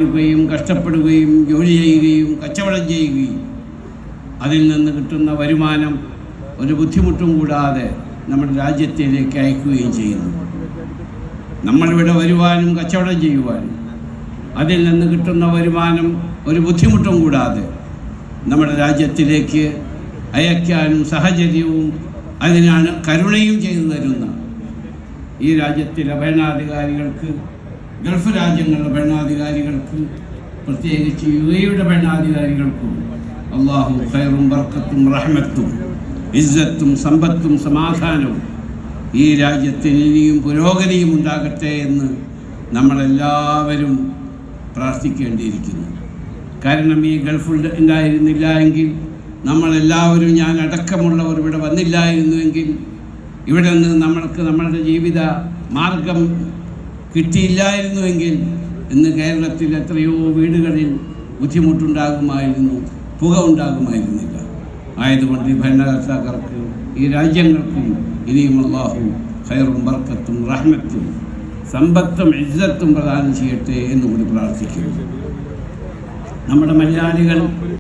കഷ്ടപ്പെടുകയും ജോലി ചെയ്യുകയും കച്ചവടം ചെയ്യുകയും അതിൽ നിന്ന് കിട്ടുന്ന വരുമാനം ഒരു ബുദ്ധിമുട്ടും കൂടാതെ നമ്മുടെ രാജ്യത്തിലേക്ക് അയക്കുകയും ചെയ്യുന്നു. നമ്മളിവിടെ വരുവാനും കച്ചവടം ചെയ്യുവാനും അതിൽ നിന്ന് കിട്ടുന്ന വരുമാനം ഒരു ബുദ്ധിമുട്ടും കൂടാതെ നമ്മുടെ രാജ്യത്തിലേക്ക് അയക്കാനും സാഹചര്യവും അതിനാണ് കരുണയും ചെയ്തു തരുന്ന ഈ രാജ്യത്തിലെ ഭരണാധികാരികൾക്ക്, ഗൾഫ് രാജ്യങ്ങളിലെ ഭരണാധികാരികൾക്ക്, പ്രത്യേകിച്ച് യുഎഇയുടെ ഭരണാധികാരികൾക്കും അള്ളാഹു ഖൈറും ബർക്കത്തും റഹ്മത്തും ഇസ്സത്തും സമ്പത്തും സമാധാനവും ഈ രാജ്യത്തിന് ഇനിയും പുരോഗതിയും ഉണ്ടാകട്ടെ എന്ന് നമ്മളെല്ലാവരും പ്രാർത്ഥിക്കേണ്ടിയിരിക്കുന്നു. കാരണം ഈ ഗൾഫിൽ ഉണ്ടായിരുന്നില്ല എങ്കിൽ നമ്മളെല്ലാവരും, ഞാൻ അടക്കമുള്ളവർ ഇവിടെ വന്നില്ലായിരുന്നുവെങ്കിൽ ഇവിടെ നിന്ന് നമ്മളുടെ ജീവിത മാർഗം കിട്ടിയില്ലായിരുന്നുവെങ്കിൽ ഇന്ന് കേരളത്തിൽ എത്രയോ വീടുകളിൽ ബുദ്ധിമുട്ടുണ്ടാകുമായിരുന്നു, പുക ഉണ്ടാകുമായിരുന്നില്ല. ആയതുകൊണ്ട് ഈ ഭരണകർത്താക്കൾക്ക്, ഈ രാജ്യങ്ങൾക്കും ഇനിയും അല്ലാഹു ഖൈറും ബർക്കത്തും റഹ്മത്തും സമ്പത്തും ഇസ്സത്തും പ്രദാനം ചെയ്യട്ടെ എന്നുകൂടി പ്രാർത്ഥിക്കുന്നു. നമ്മുടെ മലയാളികൾ